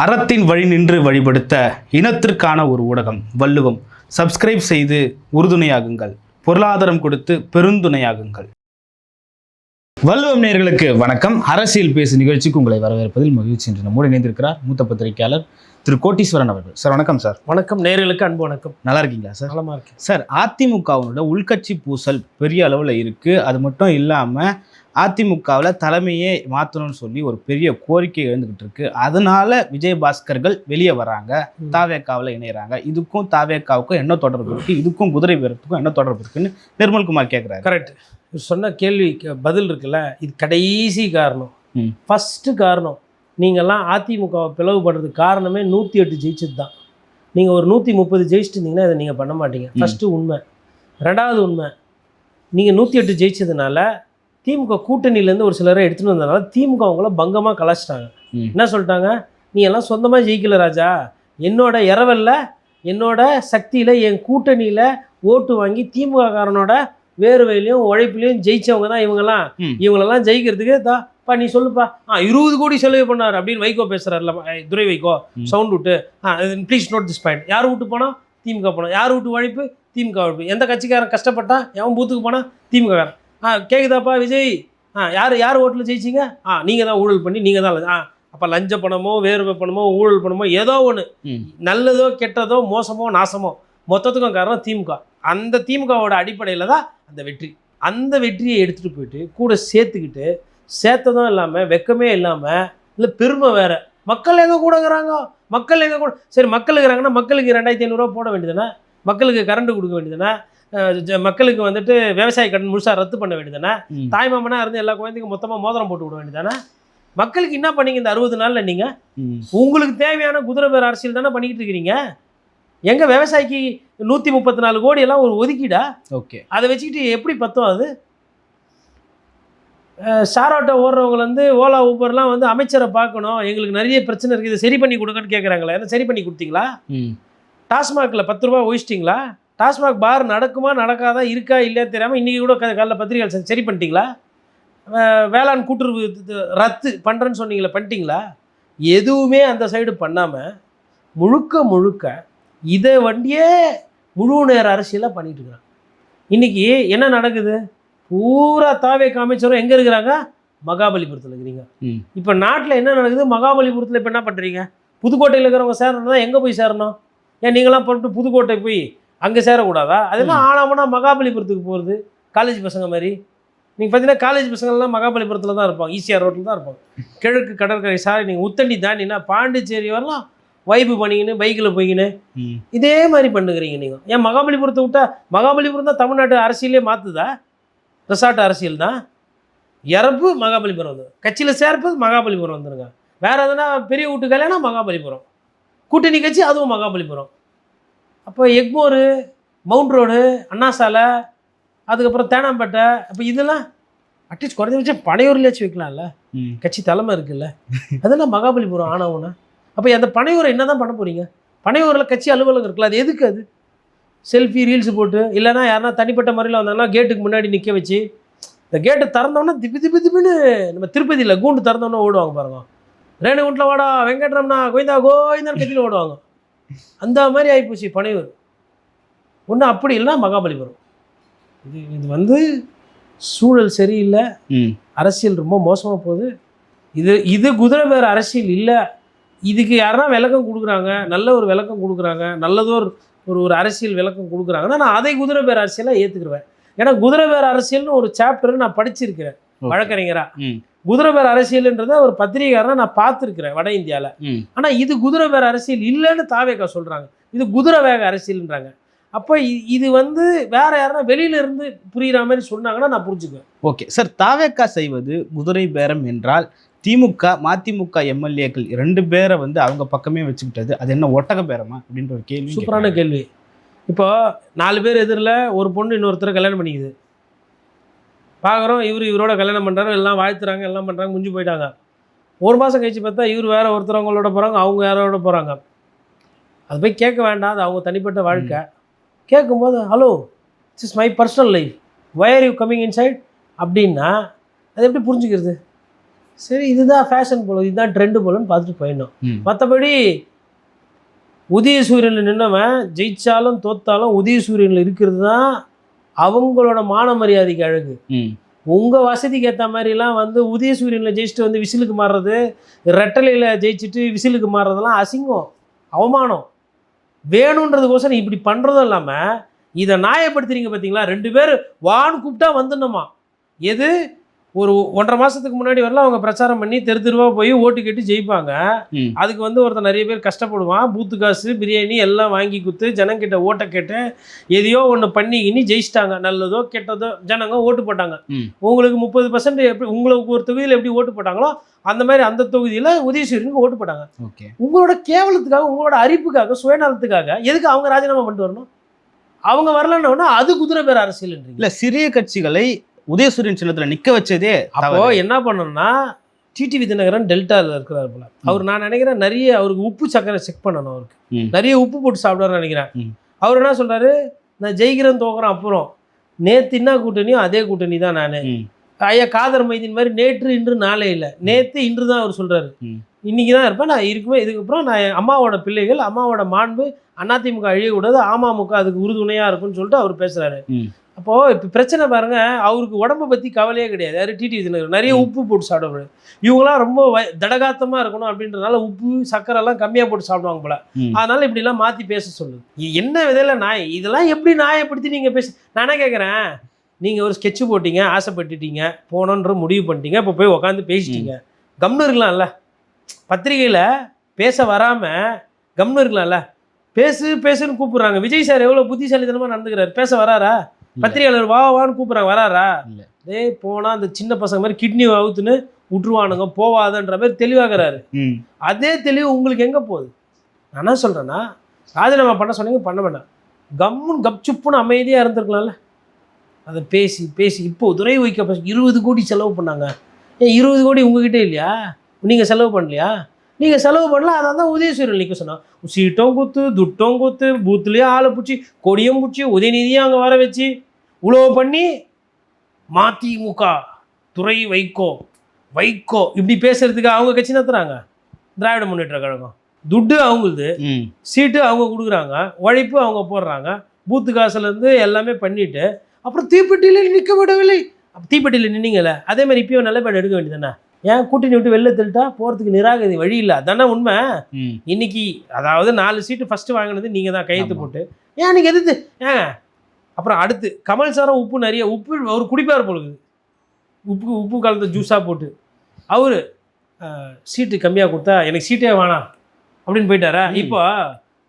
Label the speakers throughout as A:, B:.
A: அறத்தின் வழி நின்று வழிபடுத்த இனத்திற்கான ஒரு ஊடகம் வள்ளுவம். சப்ஸ்கிரைப் செய்து உறுதுணையாகுங்கள். பொருளாதாரம் கொடுத்து பெருந்துணையாகுங்கள். வள்ளுவம் நேயர்களுக்கு வணக்கம். அரசியல் பேசு நிகழ்ச்சிக்கு உங்களை வரவேற்பதில் மகிழ்ச்சி. என்று நம்மோடு இணைந்திருக்கிறார் மூத்த பத்திரிகையாளர் திரு கோட்டீஸ்வரன் அவர்கள். சார் வணக்கம். சார்
B: வணக்கம். நேயர்களுக்கு அன்பு வணக்கம்.
A: நல்லா இருக்கீங்களா சார்?
B: நலமா இருக்கேன்
A: சார். அதிமுகவோட உள்கட்சி பூசல் பெரிய அளவில் இருக்குது. அது மட்டும் இல்லாமல் அதிமுகவில் தலைமையே மாற்றணும்னு சொல்லி ஒரு பெரிய கோரிக்கை எழுந்துக்கிட்டு இருக்கு. அதனால விஜயபாஸ்கர்கள் வெளியே வராங்க, தாவேக்காவில் இணைகிறாங்க. இதுக்கும் தாவேக்காவுக்கும் என்ன தொடர்பு இருக்குது, இதுக்கும் குதிரை வீரத்துக்கும் என்ன தொடர்பு இருக்குன்னு நிர்மல்குமார் கேட்குறாரு.
B: கரெக்ட். சொன்ன கேள்வி பதில் இருக்குல்ல, இது கடைசி காரணம். ஃபஸ்ட்டு காரணம், நீங்கள்லாம் அதிமுகவை பிளவுபடுறதுக்கு காரணமே 108 ஜெயிச்சது தான். நீங்கள் ஒரு 130 ஜெயிச்சுட்டு இருந்தீங்கன்னா இதை நீங்கள் பண்ண மாட்டீங்க. ஃபஸ்ட்டு உண்மை. ரெண்டாவது உண்மை, நீங்கள் 108 ஜெயிச்சதுனால திமுக கூட்டணியிலேருந்து ஒரு சிலரை எடுத்துகிட்டு வந்ததுனால திமுக அவங்கள பங்கமாக கலாச்சிட்டாங்க. என்ன சொல்லிட்டாங்க, நீ எல்லாம் சொந்தமாக ஜெயிக்கல ராஜா, என்னோட இரவல்ல என்னோட சக்தியில் என் கூட்டணியில் ஓட்டு வாங்கி திமுக காரனோட வேர்வையிலையும் உழைப்புலையும் ஜெயிச்சவங்க தான் இவங்கெல்லாம். இவங்களெல்லாம் ஜெயிக்கிறதுக்கு தான்ப்பா நீ சொல்லுப்பா 20 கோடி செலவு பண்ணார் அப்படின்னு வைகோ பேசுகிறார்ல, துரை வைகோ சவுண்ட் விட்டு. Please note this point. யார் விட்டு போனால் திமுக போனோம், யார் விட்டு உழைப்பு திமுக உழைப்பு. எந்த கட்சிக்காரன் கஷ்டப்பட்டா எவன் பூத்துக்கு போனால் திமுக காரன். கேட்குதாப்பா விஜய், யார் ஓட்டில் ஜெயிச்சிங்க? நீங்கள் தான் ஊழல் பண்ணி நீங்கள் தான். அப்போ லஞ்ச பணமோ வேர்வை பணமோ ஊழல் பணமோ ஏதோ ஒன்று, நல்லதோ கெட்டதோ மோசமோ நாசமோ மொத்தத்துக்கும் காரணம் திமுக. அந்த திமுகவோட அடிப்படையில் தான் அந்த வெற்றி. அந்த வெற்றியை எடுத்துகிட்டு போயிட்டு கூட சேர்த்துக்கிட்டு சேர்த்ததும் இல்லாமல் வெக்கமே இல்லாமல் இல்லை பெருமை வேறு. மக்கள் எங்கே கூடங்கிறாங்க, மக்கள் எங்கே கூட. சரி, மக்கள் இருக்கிறாங்கன்னா மக்களுக்கு 2500 போட வேண்டியதுதானே, மக்களுக்கு கரண்ட் கொடுக்க வேண்டியதுதானே, மக்களுக்கு வந்துட்டு விவசாய கடன் முழுசாக ரத்து பண்ண வேண்டியதானே, தாய்மாமனா இருந்து எல்லா குழந்தைக்கும் மொத்தமாக மோதிரம் போட்டு விட வேண்டியதானே. மக்களுக்கு என்ன பண்ணீங்க இந்த 60 நாளில்? நீங்கள் உங்களுக்கு தேவையான குதிரை பேர் அரசியல் தானே பண்ணிக்கிட்டு இருக்கிறீங்க. எங்கள் விவசாயிக்கு 134 கோடி எல்லாம் ஒரு ஒதுக்கீடா? ஓகே, அதை வச்சுக்கிட்டு எப்படி பத்தும் அது? ஷாராட்டோ ஓடுறவங்க ஓலா ஊபர்லாம் அமைச்சரை பார்க்கணும், எங்களுக்கு நிறைய பிரச்சனை இருக்குது, இதை சரி பண்ணி கொடுங்கன்னு கேட்குறாங்களே. என்ன சரி பண்ணி கொடுத்தீங்களா? டாஸ்மாகில் 10 ரூபா ஒழிச்சிட்டிங்களா? டாஸ்மாக் பார் நடக்குமா நடக்காதா இருக்கா இல்லையா தெரியாமல் இன்றைக்கி கூட காலைல பத்திரிகைகள் சரி பண்ணிட்டீங்களா? வேளாண் கூட்டுறவு ரத்து பண்ணுறேன்னு சொன்னீங்களே, பண்ணிட்டீங்களா? எதுவுமே அந்த சைடு பண்ணாமல் முழுக்க இதை வண்டியே முழு நேர அரசியலாக பண்ணிகிட்டு இருக்கிறாங்க. இன்றைக்கி என்ன நடக்குது? பூரா தாவேக்கு அமைச்சரும் எங்கே இருக்கிறாங்க? மகாபலிபுரத்தில் இருக்கிறீங்க. இப்போ நாட்டில் என்ன நடக்குது? மகாபலிபுரத்தில் இப்போ என்ன பண்ணுறீங்க? புதுக்கோட்டையில் இருக்கிறவங்க சேரணும் தான் எங்கே போய் சேரணும்? ஏன் நீங்களாம் போட்டு புதுக்கோட்டை போய் அங்கே சேரக்கூடாதா? அதெல்லாம் ஆனாமனா மகாபலிபுரத்துக்கு போகிறது காலேஜ் பசங்க மாதிரி. நீங்கள் பார்த்தீங்கன்னா காலேஜ் பசங்கள்லாம் மகாபலிபுரத்தில் தான் இருப்பாங்க, ஈசிஆர் ரோட்டில் தான் இருப்பாங்க. கிழக்கு கடற்கரை சாரி நீங்கள் உத்தண்டி தாண்டினா பாண்டிச்சேரி வரலாம் வைப்பு பண்ணிக்கின்னு பைக்கில் போய்க்கின்னு இதே மாதிரி பண்ணுகிறீங்க நீங்கள். ஏன் மகாபலிபுரத்தை விட்டால் மகாபலிபுரம் தான் தமிழ்நாட்டு அரசியலே மாற்றுதா? ரெசார்ட் அரசியல் தான். இறப்பு மகாபலிபுரம் வந்து, கட்சியில் சேர்ப்பது மகாபலிபுரம் வந்துருங்க. வேறு எதுனா பெரிய வீட்டு கல்யாணம் மகாபலிபுரம், கூட்டணி கட்சி அதுவும் மகாபலிபுரம். அப்போ எக்மோரு, மவுண்ட் ரோடு, அண்ணா சாலை, அதுக்கப்புறம் தேனாம்பேட்டை, அப்போ இதெல்லாம் அட்லீஸ்ட் குறைஞ்சபட்சம் பனையூர்லேயாச்சும் வைக்கலாம்ல, கட்சி தலைமை இருக்குல்ல. அதெல்லாம் மகாபலிபுரம் ஆனவுன்னா அப்போ அந்த பனையூரை என்ன தான் பண்ண போகிறீங்க? பனையூரில் கட்சி அலுவலகம் இருக்குல்ல, அது எதுக்கு? அது செல்ஃபி ரீல்ஸு போட்டு இல்லைனா யாருனா தனிப்பட்ட முறையில் வந்தாங்கன்னா கேட்டுக்கு முன்னாடி நிற்க வச்சு, இந்த கேட்டை திறந்தோன்னா திப்பின்னு நம்ம திருப்பதியில் கூண்டு திறந்தோன்னா ஓடுவாங்க பாருங்க, ரேணுகுண்டில் வாடா வெங்கட்ரமணா கோவிந்தா கோவிந்தான்னு கட்சியில் ஓடுவாங்க. அந்த மாதிரி ஆகிப்போச்சு பனையூர். ஒன்று அப்படி இல்லைனா மகாபலிபுரம். இது சூழல் சரியில்லை, அரசியல் ரொம்ப மோசமாக போகுது. இது குதிரை வேறு அரசியல் இல்லை. இதுக்கு யாருன்னா விளக்கம் கொடுக்குறாங்க, நல்ல ஒரு விளக்கம் கொடுக்குறாங்க, நல்லதோர் ஒரு அரசியல் விளக்கம் கொடுக்குறாங்கன்னா நான் அதை குதிரை பேர் அரசியலாக ஏற்றுக்குருவேன். ஏன்னா குதிரை பேர் அரசியல்னு ஒரு சாப்டர் நான் படிச்சிருக்கிறேன் வழக்கறிஞரா. குதிரை பேர் அரசியல்ன்றதை ஒரு பத்திரிகைக்காரனா நான் பார்த்துருக்கிறேன் வட இந்தியாவில். ஆனால் இது குதிரை பேர் அரசியல் இல்லைன்னு தாவேக்கா சொல்கிறாங்க, இது குதிரை வேக அரசியல்ன்றாங்க. அப்போ இது வேற யாருன்னா வெளியில இருந்து புரிகிற மாதிரி சொன்னாங்கன்னா நான் புரிஞ்சுக்குவேன்.
A: Okay sir. தாவேக்கா செய்வது குதிரை பேரம் என்றால் திமுக மதிமுக எம்எல்ஏக்கள் 2 பேரை அவங்க பக்கமே வச்சுக்கிட்டது அது என்ன ஒட்டக பேரமா அப்படின்ற ஒரு கேள்வி.
B: சூப்பரான கேள்வி. இப்போ 4 பேர் எதிரில் ஒரு பொண்ணு இன்னொருத்தரை கல்யாணம் பண்ணிக்குது, பார்க்குறோம். இவரோட கல்யாணம் பண்ணுறாரு, எல்லாம் வாழ்த்துறாங்க, எல்லாம் பண்ணுறாங்க, முடிஞ்சு போயிட்டாங்க. 1 மாதம் கழிச்சு பார்த்தா இவர் வேற ஒருத்தரவங்களோட போகிறாங்க, அவங்க யாரோட போகிறாங்க. அது போய் கேட்க வேண்டாம், அது அவங்க தனிப்பட்ட வாழ்க்கை. கேட்கும்போது hello this is my personal life, why are you coming inside அப்படின்னா அது எப்படி புரிஞ்சுக்கிறது? சரி இதுதான் ஃபேஷன் போல, இதுதான் ட்ரெண்டு போலன்னு பார்த்துட்டு போயிடணும். மற்றபடி உதயசூரியனில் நின்னவன் ஜெயிச்சாலும் தோத்தாலும் உதயசூரியனில் இருக்கிறது தான் அவங்களோட மான மரியாதைக்கு அழகு. உங்கள் வசதிக்கு ஏற்ற மாதிரிலாம் வந்து உதயசூரியனில் ஜெயிச்சுட்டு வந்து விசிலுக்கு மாறுறது, ரெட்டலையில் ஜெயிச்சுட்டு விசிலுக்கு மாறுறதெல்லாம் அசிங்கம், அவமானம். வேணுன்றதுக்கோசரம் இப்படி பண்ணுறதும் இல்லாமல் இதை நியாயப்படுத்துறீங்க பார்த்தீங்களா? 2 பேர் வான்னு கூப்பிட்டா வந்துடணுமா? எது ஒரு 1.5 மாதத்துக்கு முன்னாடி வரலாம் அவங்க பிரச்சாரம் பண்ணி தெருவா போய் ஓட்டு கேட்டு ஜெயிப்பாங்க. அதுக்கு வந்து ஒருத்தர் நிறைய பேர் கஷ்டப்படுவான், பூத்து காசு பிரியாணி எல்லாம் வாங்கி கொடுத்து ஜனங்கிட்ட ஓட்டை கேட்டு எதையோ ஒன்று பண்ணிக்கின்னு ஜெயிச்சிட்டாங்க. நல்லதோ கெட்டதோ ஜனங்க ஓட்டு போட்டாங்க. உங்களுக்கு 30% எப்படி உங்களுக்கு ஒரு தொகுதியில் எப்படி ஓட்டு போட்டாங்களோ அந்த மாதிரி அந்த தொகுதியில் உதயசூரியனுக்கு ஓட்டு போட்டாங்க. உங்களோட கேவலத்துக்காக, உங்களோட அரிப்புக்காக, சுயநலத்துக்காக எதுக்கு அவங்க ராஜினாமா பண்ணிட்டு வரணும்? அவங்க வரலன்னு அது குதிரை பேர் அரசியல் இல்லை. சிறிய கட்சிகளை உதயசூரியன் சின்னத்தில் நிற்க வச்சதே அப்போ என்ன பண்ணணும்னா, டிடிவி தினகரன் டெல்டாவில் இருக்கிறார் போல. அவர் நான் நினைக்கிறேன் நிறைய அவருக்கு உப்பு சக்கரை செக் பண்ணணும். அவருக்கு நிறைய உப்பு போட்டு சாப்பிடுவார்னு நினைக்கிறேன். அவர் என்ன சொல்றாரு, நான் ஜெயிக்கிறேன் தோக்குறேன், அப்புறம் நேற்று என்ன கூட்டணியோ அதே கூட்டணி தான் நான். ஐயா காதர் மைதீன் மாதிரி நேற்று இன்று நாளே இல்லை, நேற்று இன்று தான் அவர் சொல்றாரு. இன்னைக்கு தான் இருப்பேன் நான் இருக்குமே, இதுக்கப்புறம் நான் அம்மாவோட பிள்ளைகள், அம்மாவோட மாண்பு, அதிமுக அழியக்கூடாது, அமமுக அதுக்கு உறுதுணையாக இருக்குன்னு சொல்லிட்டு அவர் பேசுகிறாரு. அப்போது இப்போ பிரச்சனை பாருங்கள், அவருக்கு உடம்பை பற்றி கவலையே கிடையாது. யார் டிடிவி தினகரன் நிறைய உப்பு போட்டு சாப்பிடுவாரு. இவங்களாம் ரொம்ப தடகாத்தமாக இருக்கணும் அப்படின்றதுனால உப்பு சக்கரெல்லாம் கம்மியாக போட்டு சாப்பிடுவாங்க போல. அதனால் இப்படிலாம் மாற்றி பேச சொல்லுது. என்ன விதையில் நாய் இதெல்லாம் எப்படி நியாயப்படுத்தி நீங்கள் நான் என்ன கேட்குறேன், நீங்கள் ஒரு ஸ்கெட்சு போட்டிங்க, ஆசைப்பட்டுட்டீங்க, போனோன்ற முடிவு பண்ணிட்டீங்க, இப்போ போய் உட்காந்து பேசிட்டீங்க, கம்னு இருக்கலாம்ல. பத்திரிகையில் பேச வராமல் கம்னு இருக்கலாம்ல. பேசுன்னு கூப்பிட்றாங்க. விஜய் சார் எவ்வளோ புத்திசாலித்தனமாக நடந்துக்கிறாரு, பேச வராரா? பத்திரிகையாளர் வான்னு கூப்பிட்றாங்க, வராரா? போனால் அந்த சின்ன பசங்க மாதிரி கிட்னி அவுத்துன்னு விட்டுருவானுங்க, போவாதன்ற மாதிரி தெளிவாகிறாரு. அதே தெளிவு உங்களுக்கு எங்கே போகுது? நான் என்ன சொல்கிறேன்னா, ராஜினாமா பண்ண சொன்னீங்க, பண்ண வேண்டாம், கம்முன்னு கப்சுப்புன்னு அமைதியாக இருந்திருக்கலாம்ல. அதை பேசி இப்போ துறை வைக்க 20 கோடி செலவு பண்ணாங்க. 20 கோடி உங்ககிட்ட இல்லையா? நீங்கள் செலவு பண்ணலையா? நீங்கள் செலவு பண்ணலாம், அதை தான் உதயசூரியன் நிற்க சொன்னான். சீட்டும் குத்து, துட்டும் குத்து, பூத்துலேயே ஆளை பிடிச்சி, கொடியும் பிடிச்சி, உதயநிதியும் அங்கே வர வச்சு உழவு பண்ணி மதிமுக துறை வைகோ இப்படி பேசுறதுக்கு அவங்க கட்சி நடத்துகிறாங்க. திராவிட முன்னேற்ற கழகம் துட்டு அவங்களுது, சீட்டு அவங்க கொடுக்குறாங்க, உழைப்பு அவங்க போடுறாங்க, பூத்து காசுலேருந்து எல்லாமே பண்ணிவிட்டு அப்புறம் தீப்பெட்டியில் நிற்க விடவில்லை. தீப்பெட்டியில் நின்னீங்கல்ல, அதே மாதிரி இப்பயும் நல்ல பேர் எடுக்க வேண்டியதானே? ஏன் கூட்டணி விட்டு வெளில தள்ளிட்டா போகிறதுக்கு நிராகரி வழி இல்லை, அதானே உண்மை. இன்னைக்கு அதாவது 4 சீட்டு ஃபஸ்ட்டு வாங்கினது நீங்கள் தான் கையெழுத்து போட்டு. ஏன் நீங்கள் எதிர்த்து ஏன்? அப்புறம் அடுத்து கமல் சாரம் உப்பு நிறைய உப்பு அவர் குடிப்பார் பொழுது, உப்பு கலந்த ஜூஸாக போட்டு அவர் சீட்டு கம்மியாக கொடுத்தா எனக்கு சீட்டே வேணாம் அப்படின்னு போயிட்டாரா? இப்போ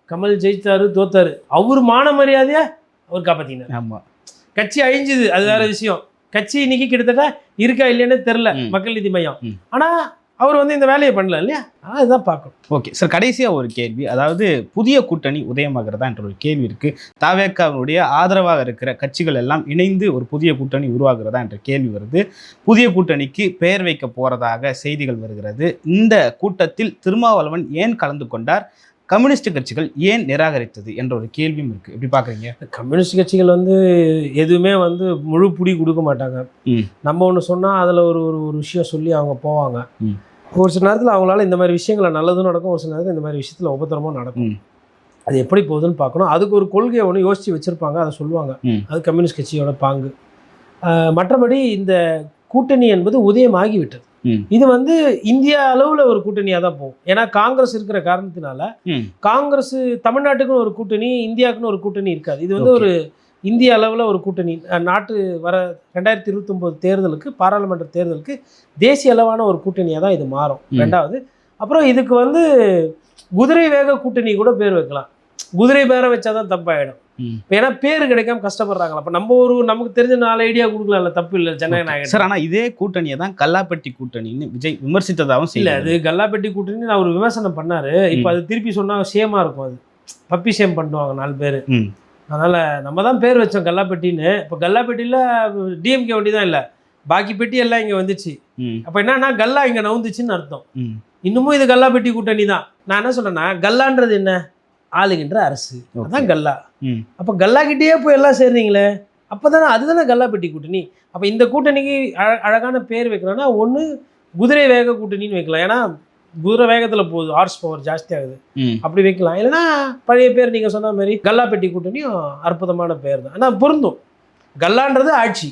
B: கமல் ஜெயித்தாரு தோத்தாரு, அவர் மான மரியாதையா அவர் காப்பாற்றினார். ஆமாம், கட்சி அழிஞ்சுது, அது வேற விஷயம். கட்சி இன்னைக்கு கிட்டத்தட்ட இருக்கா இல்லைன்னு தெரில மக்கள் நீதி மையம். ஆனால் அவர் வந்து இந்த வேலையை பண்ணல இல்லையா? அதுதான் பார்க்கணும். ஓகே சார், கடைசியாக ஒரு கேள்வி, அதாவது புதிய கூட்டணி உதயமாகிறதா என்ற ஒரு கேள்வி இருக்குது. தவேகாவுடைய ஆதரவாக இருக்கிற கட்சிகள் எல்லாம் இணைந்து ஒரு புதிய கூட்டணி உருவாகிறதா என்ற கேள்வி வருது. புதிய கூட்டணிக்கு பெயர் வைக்க போகிறதாக செய்திகள் வருகிறது. இந்த கூட்டத்தில் திருமாவளவன் ஏன் கலந்து கொண்டார், கம்யூனிஸ்ட் கட்சிகள் ஏன் நிராகரித்தது என்ற ஒரு கேள்வியும் இருக்குது. எப்படி பார்க்குறீங்க? கம்யூனிஸ்ட் கட்சிகள் வந்து எதுவுமே வந்து முழு புடி கொடுக்க மாட்டாங்க. நம்ம ஒன்று சொன்னால் அதில் ஒரு ஒரு விஷயம் சொல்லி அவங்க போவாங்க. ஒரு சில நேரத்தில் அவங்களால இந்த மாதிரி விஷயங்களை நல்லதும் நடக்கும், ஒரு சில நேரத்தில் இந்த மாதிரி விஷயத்தில் உபத்திரமும் நடக்கும். அது எப்படி போகுதுன்னு பார்க்கணும். அதுக்கு ஒரு கொள்கையை ஒன்று யோசித்து வச்சுருப்பாங்க, அதை சொல்லுவாங்க. அது கம்யூனிஸ்ட் கட்சியோட பாங்கு. மற்றபடி இந்த கூட்டணி என்பது உதயம் ஆகிவிட்டது. இது வந்து இந்தியா அளவில் ஒரு கூட்டணியாக தான் போகும். ஏன்னா காங்கிரஸ் இருக்கிற காரணத்தினால காங்கிரஸ் தமிழ்நாட்டுக்குன்னு ஒரு கூட்டணி, இந்தியாவுக்குன்னு ஒரு கூட்டணி இருக்காது. இது வந்து ஒரு இந்திய அளவில் ஒரு கூட்டணி. நாட்டு வர 2029 தேர்தலுக்கு, பாராளுமன்ற தேர்தலுக்கு தேசிய அளவான ஒரு கூட்டணியாக தான் இது மாறும். ரெண்டாவது, அப்புறம் இதுக்கு வந்து குதிரை வேக கூட்டணி கூட பேர் வைக்கலாம். குதிரை பேரை வச்சாதான் தப்பாயிடும். ஏன்னா பேர் கிடைக்காம கஷ்டப்படுறாங்களா? அப்போ நம்ம நமக்கு தெரிஞ்ச 4 ஐடியா கொடுக்கலாம்ல, தப்பு இல்லை ஜனநாயகம் சார். ஆனால் இதே கூட்டணியை தான் கல்லாப்பட்டி கூட்டணின்னு விஜய் விமர்சித்ததாகவும் இல்லை. அது கல்லாப்பட்டி கூட்டணி அவர் விமர்சனம் பண்ணாரு. இப்போ அது திருப்பி சொன்னால் சேமாக இருக்கும், அது பப்பி சேம் பண்ணுவாங்க 4 பேர். அதனால் நம்ம தான் பேர் வச்சோம் கல்லாப்பட்டின்னு. இப்போ கல்லாப்பட்டியில் டிஎம்கே வண்டி தான் இல்லை, பாக்கி பெட்டி எல்லாம் இங்கே வந்துச்சு. அப்போ என்னன்னா கல்லா இங்கே நவுந்துச்சுன்னு அர்த்தம். இன்னமும் இது கல்லாப்பட்டி கூட்டணி தான். நான் என்ன சொல்கிறேன்னா, கல்லான்றது என்ன? ஆளுகின்ற அரசு, அதான் கல்லா. அப்போ கல்லா கிட்டேயே போய் எல்லாம் சேர்றீங்களே, அப்போ தானே அதுதானே கல்லாப்பட்டி கூட்டணி. அப்போ இந்த கூட்டணிக்கு அழகான பேர் வைக்கிறோன்னா, ஒன்று குதிரை வேக கூட்டணின்னு வைக்கலாம். ஏன்னா குதிரை வேகத்தில் போகுது, ஹார்ஸ் பவர் ஜாஸ்தி ஆகுது, அப்படி வைக்கலாம். இல்லைன்னா பழைய பேர் நீங்கள் சொன்ன மாதிரி கல்லாப்பெட்டி கூட்டணியும் அற்புதமான பேர் தான். ஆனால் பொருந்தும். கல்லான்றது ஆட்சி,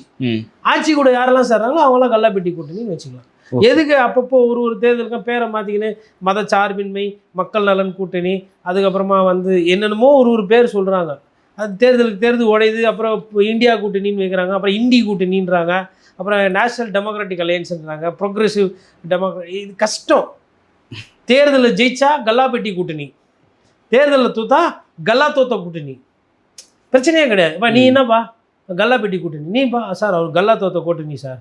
B: ஆட்சி கூட யாரெல்லாம் சேர்றாங்களோ அவங்களாம் கல்லாப்பெட்டி கூட்டணின்னு வச்சுக்கலாம். எதுக்கு அப்பப்போ ஒரு தேர்தலுக்கும் பேரை மாற்றிக்கின்னு மத சார்பின்மை, மக்கள் நலன் கூட்டணி, அதுக்கப்புறமா வந்து என்னென்னமோ ஒரு பேர் சொல்கிறாங்க. அது தேர்தல் உடையுது. அப்புறம் இந்தியா கூட்டணின்னு வைக்கிறாங்க, அப்புறம் இந்தி கூட்டணின்றாங்க, அப்புறம் நேஷனல் டெமோக்ராட்டிக் அலையன்ஸ்ன்றாங்க, ப்ரோக்ரெசிவ் டெமோக்ராட்டி. இது கஷ்டம். தேர்தலில் ஜெயிச்சா கல்லாப்பெட்டி கூட்டணி, தேர்தலில் தோத்தா கல்லா தோத்த கூட்டணி. பிரச்சனையே கிடையாது. இப்போ நீ என்னப்பா கல்லாப்பெட்டி கூட்டணி, நீப்பா சார் அவர் கல்லா தோத்த கூட்டணி சார்,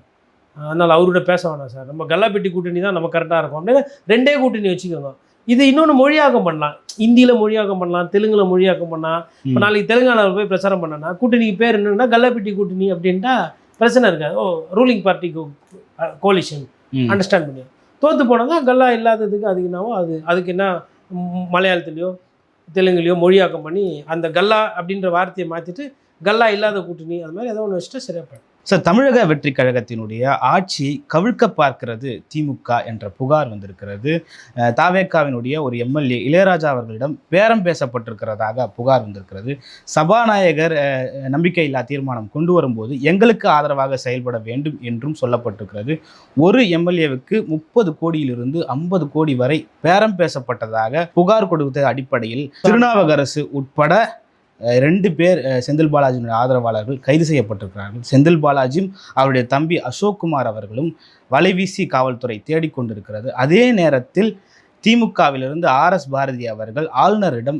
B: அதனால் அவரோட பேச வேணாம் சார், நம்ம கல்லாப்பெட்டி கூட்டணி தான் நம்ம கரெக்டாக இருக்கும் அப்படின்னு 2 கூட்டணி வச்சுக்கோங்க. இது இன்னொன்று மொழியாக்கம் பண்ணலாம். ஹிந்தியில் மொழியாக்கம் பண்ணலாம், தெலுங்கில் மொழியாக்கம் பண்ணலாம். இப்போ நாளைக்கு தெலுங்கானாவில் போய் பிரச்சாரம் பண்ணனா கூட்டணிக்கு பேர் என்னன்னா கல்லாப்பெட்டி கூட்டணி அப்படின்ட்டா பிரச்சனை இருக்காது. ரூலிங் பார்ட்டி கோலிஷன் அண்டர்ஸ்டாண்ட் பண்ணி தோற்று போனால் தான் கல்லா இல்லாததுக்கு அதுக்கு என்னவோ அதுக்கு என்ன மலையாளத்துலேயோ தெலுங்குலையோ மொழியாக்கம் பண்ணி அந்த கல்லா அப்படின்ற வார்த்தையை மாற்றிட்டு கல்லா இல்லாத கூட்டணி அது மாதிரி ஏதோ ஒன்று வச்சுட்டு சரியாக போயிடும்.
A: சார், தமிழக வெற்றி கழகத்தினுடைய ஆட்சியை கவிழ்க்க பார்க்கிறது திமுக என்ற புகார் வந்திருக்கிறது. தாவேக்காவினுடைய ஒரு எம்எல்ஏ இளையராஜா அவர்களிடம் பேரம் பேசப்பட்டிருக்கிறதாக புகார் வந்திருக்கிறது. சபாநாயகர் நம்பிக்கையில்லா தீர்மானம் கொண்டு வரும்போது எங்களுக்கு ஆதரவாக செயல்பட வேண்டும் என்றும் சொல்லப்பட்டிருக்கிறது. ஒரு எம்எல்ஏவுக்கு 30 கோடியிலிருந்து 50 கோடி வரை பேரம் பேசப்பட்டதாக புகார் கொடுத்த அடிப்படையில் திருநாவுக்கரசு உட்பட 2 பேர் செந்தில் பாலாஜியினுடைய ஆதரவாளர்கள் கைது செய்யப்பட்டிருக்கிறார்கள். செந்தில் பாலாஜியும் அவருடைய தம்பி அசோக்குமார் அவர்களும் வலைவீசி காவல்துறை தேடிக்கொண்டிருக்கிறது. அதே நேரத்தில் திமுகவிலிருந்து RS பாரதி அவர்கள் ஆளுநரிடம்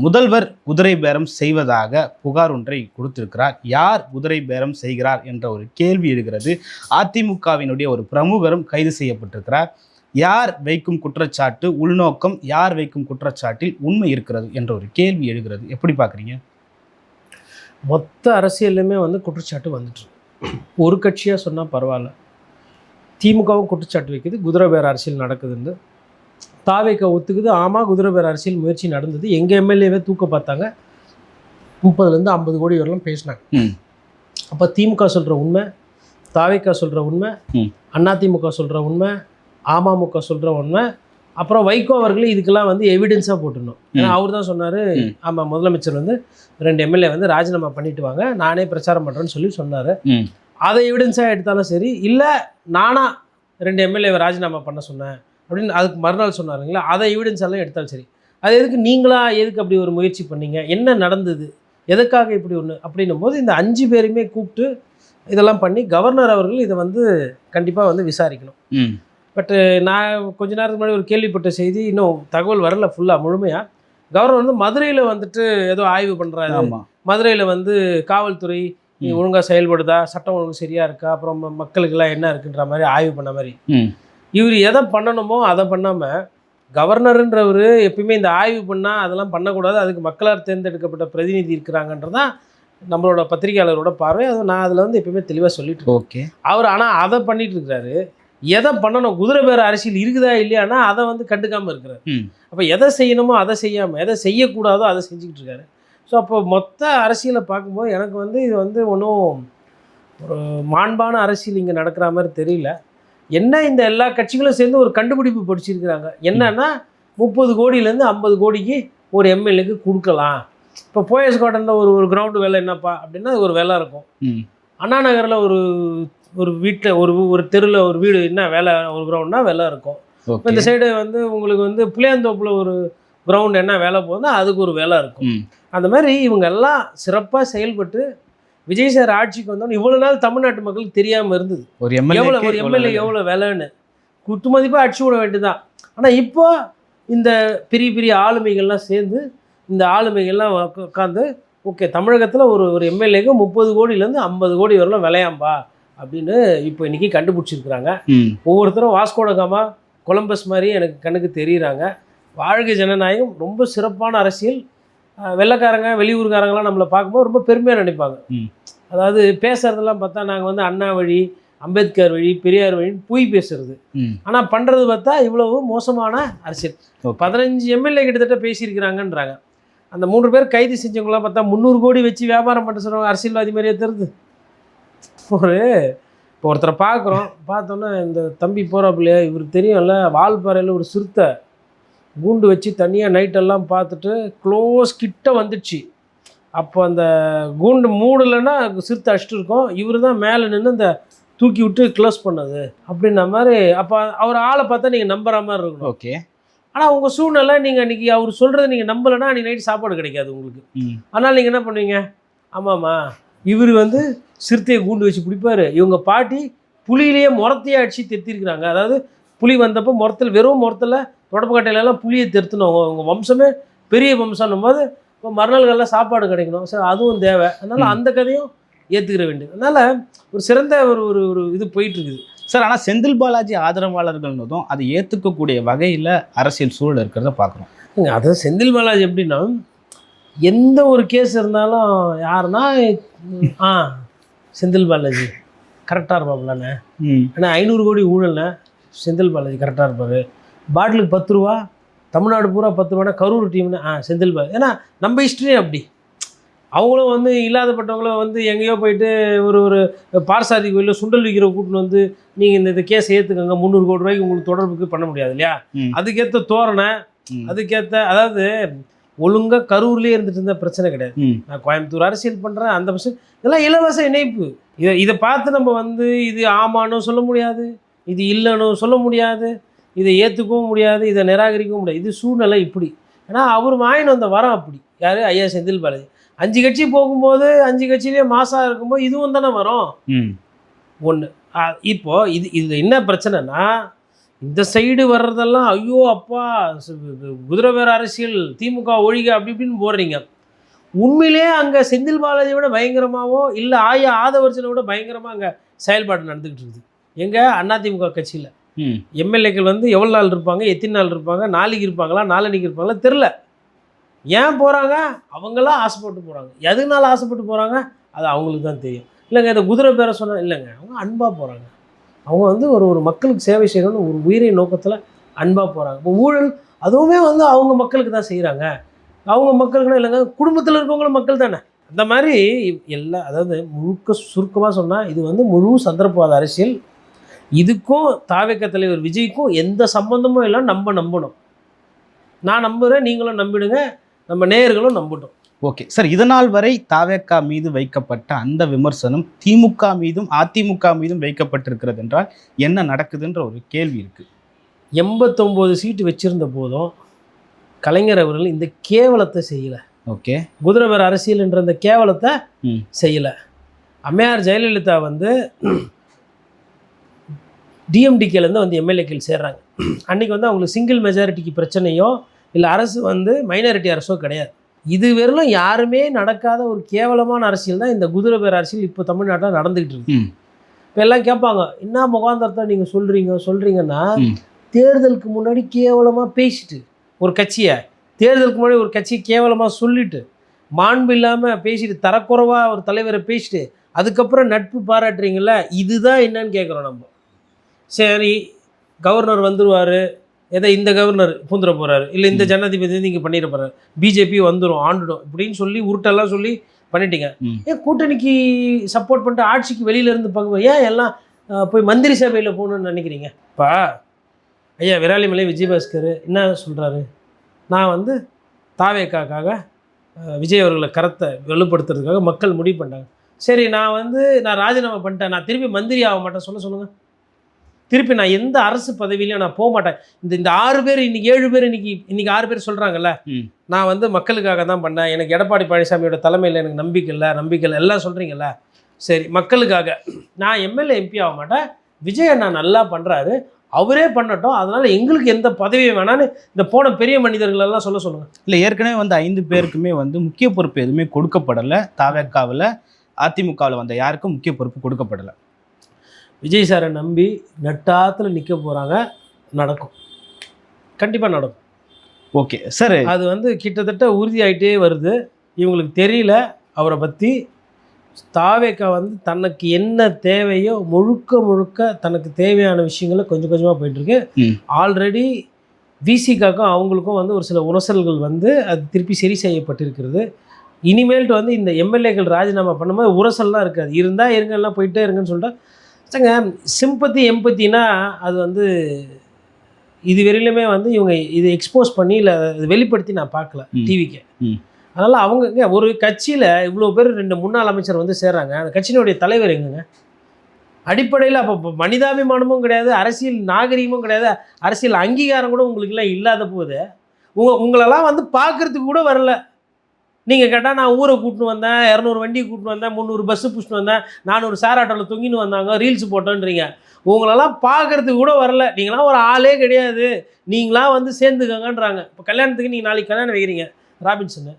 A: முதல்வர் குதிரை பேரம் செய்வதாக புகார் ஒன்றை கொடுத்திருக்கிறார். யார் குதிரை பேரம் செய்கிறார் என்ற ஒரு கேள்வி எழுகிறது. அதிமுகவினுடைய ஒரு பிரமுகரும் கைது செய்யப்பட்டிருக்கிறார். யார் வைக்கும் குற்றச்சாட்டு உள்நோக்கம், யார் வைக்கும் குற்றச்சாட்டில் உண்மை இருக்கிறது என்ற ஒரு கேள்வி எழுகிறது. எப்படி பார்க்குறீங்க?
B: மொத்த அரசியலுமே வந்து குற்றச்சாட்டு வந்துட்டு ஒரு கட்சியாக சொன்னால் பரவாயில்ல. திமுகவும் குற்றச்சாட்டு வைக்குது, குதிரை பேர அரசியல் நடக்குதுன்னு. தாவேக்கா ஒத்துக்குது, ஆமாம் குதிரை பேர அரசியல் முயற்சி நடந்தது, எங்கள் எம்எல்ஏவே தூக்க பார்த்தாங்க, 30லேருந்து 50 கோடி வரலாம் பேசினாங்க. அப்போ திமுக சொல்கிற உண்மை, தாவேக்கா சொல்கிற உண்மை, அதிமுக சொல்கிற உண்மை, அமமுக சொல்கிற உண்மை, அப்புறம் வைகோ அவர்களே இதுக்கெல்லாம் வந்து எவிடன்ஸாக போட்டுடணும். ஏன்னா அவர் தான் சொன்னார், ஆமாம் முதலமைச்சர் வந்து 2 எம்எல்ஏ வந்து ராஜினாமா பண்ணிட்டு வாங்க, நானே பிரச்சாரம் பண்ணுறேன்னு சொல்லி சொன்னார். அதை எவிடன்ஸாக எடுத்தாலும் சரி, இல்லை நானா 2 எம்எல்ஏவை ராஜினாமா பண்ண சொன்னேன் அப்படின்னு அதுக்கு மறுநாள் சொன்னாருங்களா, அதை எவிடன்ஸ் எல்லாம் எடுத்தாலும் சரி. அது எதுக்கு நீங்களா எதுக்கு அப்படி ஒரு முயற்சி பண்ணீங்க, என்ன நடந்தது, எதுக்காக இப்படி ஒன்று அப்படின்னும் போது இந்த 5 பேருமே கூப்பிட்டு இதெல்லாம் பண்ணி கவர்னர் அவர்கள் இதை வந்து கண்டிப்பாக வந்து விசாரிக்கணும். பட்டு நான் கொஞ்ச நேரத்துக்கு முன்னாடி ஒரு கேள்விப்பட்ட செய்தி, இன்னும் தகவல் வரல ஃபுல்லாக முழுமையாக. கவர்னர் வந்து மதுரையில் வந்துட்டு ஏதோ ஆய்வு பண்ணுறாரு. மதுரையில் வந்து காவல்துறை ஒழுங்காக செயல்படுதா, சட்டம் ஒழுங்கு சரியாக இருக்கா, அப்புறம் மக்களுக்கெல்லாம் என்ன இருக்குன்ற மாதிரி ஆய்வு பண்ண மாதிரி. இவர் எதை பண்ணணுமோ அதை பண்ணாமல் கவர்னருன்றவர் எப்பயுமே இந்த ஆய்வு பண்ணால் அதெல்லாம் பண்ணக்கூடாது, அதுக்கு மக்களால் தேர்ந்தெடுக்கப்பட்ட பிரதிநிதி இருக்கிறாங்கன்றதான் நம்மளோட பத்திரிகையாளரோட பார்வை. அது நான் அதில் வந்து எப்பயுமே தெளிவாக சொல்லிட்டு
A: ஓகே.
B: அவர் ஆனால் அதை பண்ணிட்டு இருக்கிறாரு. எதை பண்ணணும், குதிரை பேர அரசியல் இருக்குதா இல்லையானா அதை வந்து கண்டுக்காமல் இருக்கிறார். அப்போ எதை செய்யணுமோ அதை செய்யாமல், எதை செய்யக்கூடாதோ அதை செஞ்சுக்கிட்டு இருக்காரு. ஸோ அப்போ மொத்த அரசியலை பார்க்கும்போது எனக்கு வந்து இது வந்து ஒன்றும் ஒரு மாண்பான அரசியல் இங்கே நடக்கிற மாதிரி தெரியல. என்ன இந்த எல்லா கட்சிகளும் சேர்ந்து ஒரு கண்டுபிடிப்பு படிச்சிருக்கிறாங்க. என்னன்னா 30 கோடியிலேருந்து 50 கோடிக்கு ஒரு எம்எல்ஏக்கு கொடுக்கலாம். இப்போ போயஸ் கார்டனில் ஒரு கிரவுண்டு வேலை என்னப்பா அப்படின்னா ஒரு வேலை இருக்கும். அண்ணா நகரில் ஒரு வீட்டில் ஒரு தெருவில் ஒரு வீடு என்ன வேலை, ஒரு கிரவுண்ட்னா வேலை இருக்கும். இப்போ இந்த சைடு வந்து உங்களுக்கு வந்து புளியாந்தோப்பில் ஒரு கிரவுண்ட் என்ன வேலை போகுதுன்னா அதுக்கு ஒரு வேலை இருக்கும். அந்த மாதிரி இவங்க எல்லாம் சிறப்பாக செயல்பட்டு விஜய் சார் ஆட்சிக்கு வந்தோன்னு இவ்வளோ நாள் தமிழ்நாட்டு மக்களுக்கு தெரியாமல் இருந்தது ஒரு எம்எல்ஏ எவ்வளோ வேலைன்னு. குத்து மதிப்பாக அடிச்சு விட வேண்டியதுதான். ஆனால் இப்போ இந்த பெரிய பெரிய ஆளுமைகள்லாம் சேர்ந்து இந்த ஆளுமைகள்லாம் உட்காந்து ஓகே தமிழகத்தில் ஒரு எம்எல்ஏக்கு 30 கோடியிலேருந்து 50 கோடி வரலாம் விளையாம்பா அப்படின்னு இப்போ இன்றைக்கி கண்டுபிடிச்சிருக்கிறாங்க. ஒவ்வொருத்தரும் வாஸ்கோட காமா கொலம்பஸ் மாதிரி எனக்கு கண்ணுக்கு தெரியுறாங்க. வாழ்க ஜனநாயகம் ரொம்ப சிறப்பான அரசியல். வெள்ளைக்காரங்க வெளியூர்காரங்களாம் நம்மளை பார்க்கும்போது ரொம்ப பெருமையாக நினைப்பாங்க. அதாவது பேசுகிறதெல்லாம் பார்த்தா நாங்கள் வந்து அண்ணா வழி, அம்பேத்கர் வழி, பெரியார் வழி பொய் பேசுறது. ஆனால் பண்ணுறது பார்த்தா இவ்வளவு மோசமான அரசியல். 15 எம்எல்ஏ கிட்டத்தட்ட பேசியிருக்கிறாங்கன்றாங்க. அந்த 3 பேர் கைது செஞ்சவங்களாம் பார்த்தா 300 கோடி வச்சு வியாபாரம் பண்ண சொல்கிறவங்க அரசியல்வாதி மாதிரியே தெரியுது. இப்போ ஒருத்தரை பார்க்குறோம், பார்த்தோன்னா இந்த தம்பி போகிறாப்புலையா, இவருக்கு தெரியும்ல வால்பாறையில் ஒரு சிறுத்தை கூண்டு வச்சு தனியாக நைட்டெல்லாம் பார்த்துட்டு க்ளோஸ் கிட்ட வந்துடுச்சு. அப்போ அந்த கூண்டு மூடலைன்னா சிறுத்தை அடிச்சுட்டு இருக்கோம், இவர் தான் மேலே நின்று இந்த தூக்கி விட்டு க்ளோஸ் பண்ணது அப்படின்ன மாதிரி. அப்போ அவர் ஆளை பார்த்தா நீங்கள் நம்புற மாதிரி இருக்கணும்.
A: ஓகே.
B: ஆனால் உங்கள் சூழ்நிலை நீங்கள் அன்றைக்கி அவர் சொல்கிறத நீங்கள் நம்பலைன்னா அன்றைக்கி நைட்டு சாப்பாடு கிடைக்காது உங்களுக்கு. அதனால் நீங்கள் என்ன பண்ணுவீங்க, ஆமாம்மா இவர் வந்து சிறுத்தையை கூண்டு வச்சு பிடிப்பார், இவங்க பாட்டி புளியிலேயே முரத்தையே அடித்து தெத்திருக்கிறாங்க. அதாவது புலி வந்தப்போ முரத்தில் வெறும் முரத்தில் தொடப்பக்கட்டையிலலாம் புளியை தெருத்துனவங்க, அவங்க வம்சமே பெரிய வம்சம்னும் போது இப்போ மறுநாள்களில் சாப்பாடு கிடைக்கணும். சரி, அதுவும் தேவை. அதனால் அந்த கதையும் ஏற்றுக்கிற வேண்டியது. அதனால் ஒரு சிறந்த ஒரு ஒரு ஒரு இது போயிட்டுருக்குது
A: சார். ஆனால் செந்தில் பாலாஜி ஆதரவாளர்கள்னதும் அதை ஏற்றுக்கக்கூடிய வகையில் அரசியல் சூழல் இருக்கிறத பார்க்குறோம்.
B: அதாவது செந்தில் பாலாஜி எப்படின்னா, எந்த ஒரு கேஸ் இருந்தாலும் யாருன்னா செந்தில் பாலாஜி கரெக்டாக இருப்பாப்புலண்ணே. ஏன்னா 500 கோடி ஊழல்ண்ணே, செந்தில் பாலாஜி கரெக்டாக இருப்பார். பாட்டிலுக்கு 10 ரூபா, தமிழ்நாடு பூரா 10 ரூபானா கரூர் டீம்னு செந்தில் பாலாஜி. ஏன்னா நம்ம ஹிஸ்ட்ரியே அப்படி. அவங்களும் வந்து இல்லாதப்பட்டவங்களும் வந்து எங்கேயோ போயிட்டு ஒரு ஒரு பார்சாதி கோயிலில் சுண்டல் விற்கிற கூட்டின்னு வந்து நீங்கள் இந்த கேஸை ஏற்றுக்கங்க 300 கோடி ரூபாய்க்கு உங்களுக்கு தொடர்புக்கு பண்ண முடியாது இல்லையா. அதுக்கேற்ற தோரணை, அதுக்கேற்ற அதாவது ஒழுங்காக கரூர்லேயே இருந்துட்டு இருந்தால் பிரச்சனை கிடையாது. நான் கோயம்புத்தூர் அரசியல் பண்ணுறேன், அந்த விஷயம் இதெல்லாம் இலவச இணைப்பு. இதை பார்த்து நம்ம வந்து இது ஆமான்னு சொல்ல முடியாது, இது இல்லைன்னு சொல்ல முடியாது, இதை ஏற்றுக்கவும் முடியாது, இதை நிராகரிக்கவும் முடியாது. இது சூழ்நிலை இப்படி. ஏன்னா அவர் வாங்கின அந்த வரம் அப்படி. யார்? ஐயா செந்தில் பாலாஜி. 5 கட்சி போகும்போது 5 கட்சியிலே மாசாக இருக்கும்போது இதுவும் தானே வரும். ஒன்று இப்போது இதில் என்ன பிரச்சனைனா, இந்த சைடு வர்றதெல்லாம் ஐயோ அப்பா குதிரை வேற அரசியல், திமுக ஒழிக அப்படி இப்படின்னு போடுறீங்க. உண்மையிலே அங்கே செந்தில் பாலாஜியை விட பயங்கரமாகவோ இல்லை ஆயா ஆதவர்ஜனை விட பயங்கரமாக அங்கே செயல்பாடு நடந்துக்கிட்டு இருக்குது. எங்கள் அதிமுக கட்சியில் எம்எல்ஏக்கள் வந்து எவ்வளோ நாள் இருப்பாங்க, எத்தனை நாள் இருப்பாங்க, நாளைக்கு இருப்பாங்களா நாளைக்கு இருப்பாங்களா தெரில. ஏன் போகிறாங்க? அவங்களாம் ஆசைப்பட்டு போகிறாங்க. எதுனால ஆசைப்பட்டு போகிறாங்க அது அவங்களுக்கு தான் தெரியும். இல்லைங்க இந்த குதிரை பேரை சொன்னால் இல்லைங்க, அவங்க அன்பாக போகிறாங்க. அவங்க வந்து ஒரு மக்களுக்கு சேவை செய்யணும்னு ஒரு உயிரை நோக்கத்தில் அன்பாக போகிறாங்க. இப்போ ஊழல் அதுவுமே வந்து அவங்க மக்களுக்கு தான் செய்கிறாங்க. அவங்க மக்களுக்குன்னா இல்லைங்க, குடும்பத்தில் இருக்கவங்களும் மக்கள் தானே. அந்த மாதிரி அதாவது சுருக்கமாக சொன்னால் இது வந்து முழு சந்தர்ப்பவாத அரசியல். இதுக்கும் தாவேக தலைவர் விஜய்க்கும் எந்த சம்பந்தமும் இல்லை. நம்ம நம்பணும். நான் நம்புகிறேன், நீங்களும் நம்பிடுங்க, நம்ம நேயர்களும் நம்பட்டும்.
A: Okay sir. இதனால் வரை தாவேக மீது வைக்கப்பட்ட அந்த விமர்சனம் திமுக மீதும் அதிமுக மீதும் வைக்கப்பட்டிருக்கிறது என்றால் என்ன நடக்குதுன்ற ஒரு கேள்வி இருக்குது.
B: 89 சீட்டு வச்சுருந்த போதும் கலைஞர் அவர்கள் இந்த கேவலத்தை செய்யலை.
A: ஓகே. குதிரை
B: வேற அரசியல் என்ற இந்த கேவலத்தை செய்யலை. அம்மையார் ஜெயலலிதா வந்து டிஎம்டிகேலேருந்து வந்து எம்எல்ஏக்கள் சேர்றாங்க. அன்றைக்கி வந்து அவங்களுக்கு சிங்கிள் மெஜாரிட்டிக்கு பிரச்சனையோ இல்லை அரசு வந்து மைனாரிட்டி அரசோ கிடையாது. இது வெறும் யாருமே நடக்காத ஒரு கேவலமான அரசியல் தான் இந்த குதிரை பேர் அரசியல் இப்போ தமிழ்நாட்டில் நடந்துக்கிட்டு இருக்கு. இப்போ எல்லாம் கேட்பாங்க, என்ன முகாந்தரத்தை நீங்கள் சொல்கிறீங்கன்னா தேர்தலுக்கு முன்னாடி கேவலமாக பேசிட்டு ஒரு கட்சியை, தேர்தலுக்கு முன்னாடி ஒரு கட்சியை கேவலமாக சொல்லிட்டு மாண்பு இல்லாமல் பேசிட்டு தரக்குறைவாக ஒரு தலைவரை பேசிட்டு அதுக்கப்புறம் நட்பு பாராட்டுறீங்கள, இதுதான் என்னன்னு கேட்குறோம் நம்ம. சரி, கவர்னர் வந்துடுவார், இந்த கவர்னர் பூந்துட போகிறாரு, இல்லை இந்த ஜனாதிபதி இங்கே பண்ணிட போகிறார், பிஜேபி வந்துடும் ஆண்டுடும் இப்படின்னு சொல்லி உருட்டெல்லாம் சொல்லி பண்ணிட்டீங்க. ஏன் கூட்டணிக்கு சப்போர்ட் பண்ணிட்டு ஆட்சிக்கு வெளியிலேருந்து பார்க்க ஏன் எல்லாம் போய் மந்திரி சபையில் போகணுன்னு நினைக்கிறீங்க? இப்போ ஐயா விராலிமலை விஜயபாஸ்கர் என்ன சொல்கிறாரு, நான் வந்து தாவேக்காக விஜய் அவர்களை கரத்தை வலுப்படுத்துறதுக்காக மக்கள் முடிவு பண்ணிட்டாங்க. சரி, நான் ராஜினாமா பண்ணிட்டேன், நான் திருப்பி மந்திரி ஆக மாட்டேன் சொல்லுங்கள். திருப்பி நான் எந்த அரசு பதவியிலையும் நான் போக மாட்டேன். இந்த 6 பேர் இன்றைக்கி 7 பேர் இன்றைக்கி 6 பேர் சொல்கிறாங்கல்ல, நான் வந்து மக்களுக்காக தான் பண்ணேன், எனக்கு எடப்பாடி பழனிசாமியோட தலைமையில் எனக்கு நம்பிக்கை இல்லை எல்லாம் சொல்கிறீங்கல்ல. சரி, மக்களுக்காக நான் எம்எல்ஏ எம்பி ஆக மாட்டேன், விஜய் அண்ணா நல்லா பண்ணுறாரு, அவரே பண்ணட்டும், அதனால் எங்களுக்கு எந்த பதவியும் வேணான்னு இந்த போன பெரிய மனிதர்களெல்லாம் சொல்லுங்கள்.
A: இல்லை, ஏற்கனவே வந்து 5 பேருக்குமே வந்து முக்கிய பொறுப்பு எதுவுமே கொடுக்கப்படலை. தாவேக்காவில் அதிமுகவில் வந்த யாருக்கும் முக்கிய பொறுப்பு கொடுக்கப்படலை.
B: விஜய் சாரை நம்பி நட்டாத்தில் நிற்க போகிறாங்க. நடக்கும், கண்டிப்பாக நடக்கும்.
A: Okay sir.
B: அது வந்து கிட்டத்தட்ட உறுதியாகிட்டே வருது. இவங்களுக்கு தெரியல அவரை பற்றி. தாவேக்கா வந்து தனக்கு என்ன தேவையோ முழுக்க தனக்கு தேவையான விஷயங்களை கொஞ்சம் கொஞ்சமாக போயிட்டுருக்கு. ஆல்ரெடி விசிகாக்கும் அவங்களுக்கும் வந்து ஒரு சில உரசல்கள் வந்து அது திருப்பி சரி செய்யப்பட்டிருக்கிறது. இனிமேல்ட்டு வந்து இந்த எம்எல்ஏக்கள் ராஜினாமா பண்ணும்போது உரசல்லாம் இருக்காது. இருந்தால் இருங்கலாம் போயிட்டே இருங்கன்னு சொல்லிட்டு சரிங்க, சிம்பத்தி எம்பத்தினா அது வந்து இது வரையிலுமே வந்து இவங்க இதை எக்ஸ்போஸ் பண்ணி இல்லை வெளிப்படுத்தி நான் பார்க்கல டிவிக்கு. அதனால் அவங்க ஒரு கட்சியில் இவ்வளோ பேர் 2 முன்னாள் அமைச்சர் வந்து சேர்றாங்க, அந்த கட்சியினுடைய தலைவர் எங்குங்க? அடிப்படையில் அப்போ மனிதாபிமானமும் கிடையாது, அரசியல் நாகரிகமும் கிடையாது, அரசியல் அங்கீகாரம் கூட உங்களுக்குலாம் இல்லாத போது உங்களெல்லாம் வந்து பார்க்குறதுக்கு கூட வரல. நீங்கள் கேட்டால் நான் ஊரை கூட்டின்னு வந்தேன், 200 வண்டியை கூட்டின்னு வந்தேன், 300 பஸ்ஸு பிடிச்சின்னு வந்தேன், 400 ஷேர் ஆட்டோவில் தொங்கின்னு வந்தாங்க, ரீல்ஸ் போட்டோன்றீங்க. உங்களெல்லாம் பார்க்குறதுக்கு கூட வரல. நீங்களாம் ஒரு ஆளே கிடையாது, நீங்களாம் வந்து சேர்ந்துக்கங்கன்றாங்க. இப்போ கல்யாணத்துக்கு நீங்கள் நாளைக்கு கல்யாணம் வைக்கிறீங்க, ராபின்சனு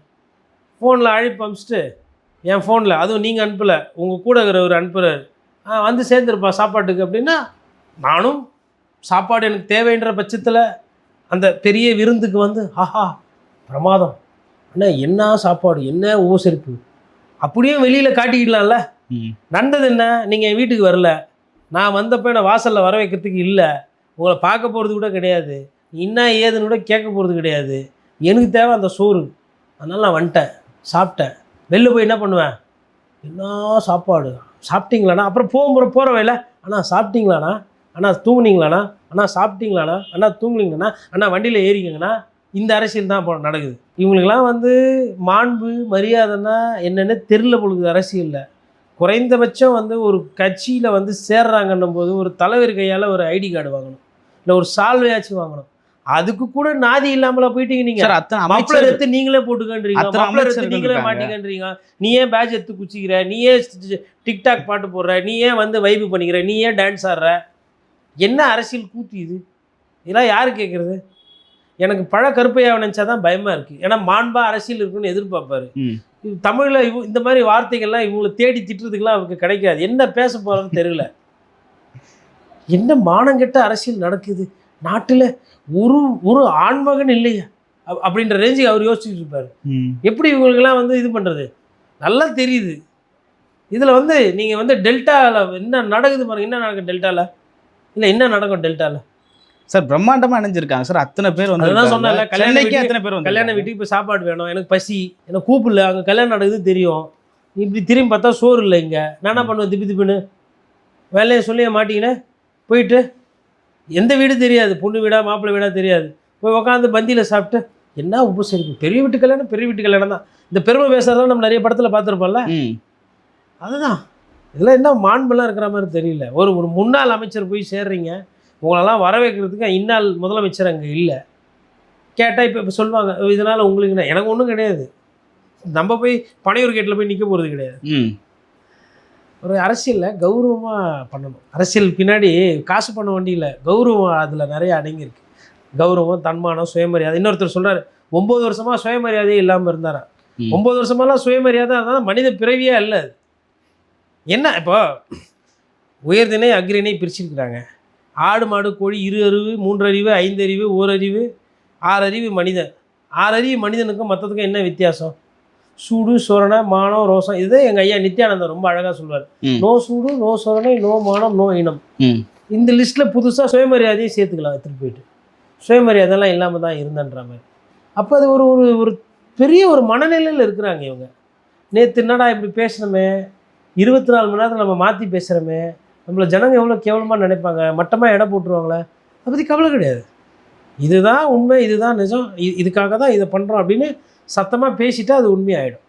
B: ஃபோனில் அழைப்பு அனுப்பிச்சிட்டு என் ஃபோனில், அதுவும் நீங்கள் அனுப்பலை, உங்கள் கூட இருக்கிறவர் அனுப்புகிறார், வந்து சேர்ந்துருப்பா சாப்பாட்டுக்கு அப்படின்னா, நானும் சாப்பாடு எனக்கு தேவைன்ற பட்சத்தில் அந்த பெரிய விருந்துக்கு வந்து ஆஹா பிரமாதம் அண்ணா, என்ன சாப்பாடு, என்ன உபசரிப்பு, அப்படியே வெளியில் காட்டிக்கிடலாம்ல. நடந்தது என்ன? நீங்கள் என் வீட்டுக்கு வரல, நான் வந்தப்போ என்னை வாசலில் வர வைக்கிறதுக்கு இல்லை, உங்களை பார்க்க போகிறது கூட கிடையாது, என்ன ஏதுன்னு கூட கேட்க போகிறது கிடையாது, எனக்கு தேவை அந்த சோறு, அதனால் நான் வந்துட்டேன், சாப்பிட்டேன். வெளில போய் என்ன பண்ணுவேன், என்ன சாப்பாடு சாப்பிட்டீங்களாண்ணா, அப்புறம் போகிற வேலை, அண்ணா சாப்பிட்டீங்களாண்ணா, அண்ணா தூங்குனீங்களாண்ணா, அண்ணா சாப்பிட்டீங்களாண்ணா, அண்ணா தூங்குனீங்கண்ணா, அண்ணா வண்டியில் ஏறிக்கங்கண்ணா. இந்த அரசியல் தான் இப்போ நடக்குது. இவங்களுக்கெல்லாம் வந்து மாண்பு மரியாதைன்னா என்னென்னு தெரில பொழுது அரசியலில். குறைந்தபட்சம் வந்து ஒரு கட்சியில் வந்து சேர்றாங்கன்னும் போது ஒரு தலைவர் கையால் ஒரு ஐடி கார்டு வாங்கணும், இல்லை ஒரு சால்வையாச்சும் வாங்கணும். அதுக்கு கூட நாதி இல்லாமல போயிட்டீங்க நீங்கள். மப்ளர் எடுத்து நீங்களே போட்டுக்கன்றீங்க, மப்ளர் எடுத்து நீங்களே மாட்டிக்கன்றீங்க, நீ ஏன் பேட்ச் எடுத்து குச்சிக்கிற, நீ ஏன் டிக்டாக் பாட்டு போடுற, நீ ஏன் வந்து வைப்பு பண்ணிக்கிற, நீ ஏன் டான்ஸ் ஆடுற, என்ன அரசியல் கூத்து இது? இதெல்லாம் யார் கேட்குறது? எனக்கு கருப்பையாக நினச்சா தான் பயமாக இருக்குது. ஏன்னா மாண்பா அரசியல் இருக்குன்னு எதிர்பார்ப்பாரு. தமிழில் இந்த மாதிரி வார்த்தைகள்லாம் இவங்களை தேடி திட்டுறதுக்கெல்லாம் அவருக்கு கிடைக்காது. என்ன பேச போகிறதுன்னு தெரியல. என்ன மானங்கெட்ட அரசியல் நடக்குது நாட்டில், ஒரு ஆண்மகன் இல்லையா அப்படின்ற ரேஞ்சுக்கு அவர் யோசிச்சுட்டு இருப்பார். எப்படி இவங்களுக்கெல்லாம் வந்து இது பண்ணுறது நல்லா தெரியுது. இதில் வந்து நீங்கள் வந்து டெல்டாவில் என்ன நடக்குது பாருங்க, என்ன நடக்கும் டெல்டாவில், இல்லை என்ன நடக்கும் டெல்டாவில்
A: சார்? பிரம்மாண்டமாக அணைஞ்சிருக்காங்க சார், அத்தனை பேர் வந்து.
B: அதான் சொன்னேன்ல,
A: கல்யாண
B: வீட்டுக்கு போய் சாப்பாடு வேணும், எனக்கு பசி, எனக்கு கூப்பிடல, அங்கே கல்யாணம் நடக்குது தெரியும், இப்படி திரும்பி பார்த்தா சோறு இல்லை இங்கே, நான் என்ன பண்ணுவேன், திப்பின்னு வேலையை சொல்லிய மாட்டிக்கினேன் போயிட்டு, எந்த வீடு தெரியாது, பொண்ணு வீடா மாப்பிள்ளை வீடா தெரியாது, போய் உட்காந்து பந்தியில் சாப்பிட்டு என்ன உபசரிப்பு, பெரிய வீட்டு கல்யாணம் தான். இந்த பெருமை பேசுறதெல்லாம் நம்ம நிறைய படத்தில் பார்த்துருப்போம்ல. அதுதான் இதெல்லாம் என்ன மாண்பெல்லாம் இருக்கிற மாதிரி தெரியல. ஒரு முன்னாள் அமைச்சர் போய் சேர்றீங்க, உங்களெல்லாம் வர வைக்கிறதுக்கு இந்நாள் முதலமைச்சர் அங்கே இல்லை. கேட்டால் இப்போ சொல்லுவாங்க, இதனால் உங்களுக்கு என்ன, எனக்கு ஒன்றும் கிடையாது, நம்ம போய் பனையூர் கேட்டில் போய் நிற்க போகிறது கிடையாது. ஒரு அரசியலில் கௌரவமாக பண்ணணும். அரசியல் பின்னாடி காசு பண்ண வண்டியில் கௌரவம் அதில் நிறைய அடங்கியிருக்கு. கௌரவம், தன்மானம், சுயமரியாதை. இன்னொருத்தர் சொல்கிறார் 9 வருஷமாக சுயமரியாதையே இல்லாமல் இருந்தாரா. 9 வருஷமாலாம் சுயமரியாதை, அதனால் மனித பிறவியே அல்ல. என்ன இப்போ உயர்திணை அக்ரிணை பிரிச்சுருக்கிறாங்க. ஆடு மாடு கோழி 2 அறிவு 3 அறிவு 5 அறிவு 1 அறிவு 6 அறிவு மனிதன். 6 அறிவு மனிதனுக்கும் மற்றதுக்கும் என்ன வித்தியாசம்? சூடு சொரணை மானம் ரோசம். இதுதான் எங்கள் ஐயா நித்யானந்தன் ரொம்ப அழகாக சொல்லுவார். நோ சூடு நோ சொரணை நோ மானம் நோ இனம். இந்த லிஸ்ட்டில் புதுசாக சுயமரியாதையும் சேர்த்துக்கலாம் எடுத்துகிட்டு போயிட்டு. சுயமரியாதைலாம் இல்லாமல் தான் இருந்தன்ற மாதிரி. அப்போ அது ஒரு பெரிய ஒரு மனநிலையில் இருக்கிறாங்க இவங்க. நேற்று என்னடா இப்படி பேசணுமே, 24 மணி நேரத்தில் நம்ம மாற்றி பேசுகிறோமே, நம்மளை ஜனங்க எவ்வளோ கேவலமாக நினைப்பாங்க, மட்டமாக இடம் போட்டுருவாங்களே, அதை பற்றி கவலை கிடையாது. இதுதான் உண்மை, இதுதான் நிஜம், இதுக்காக தான் இதை பண்ணுறோம் அப்படின்னு சத்தமாக பேசிட்டா அது உண்மையாயிடும்.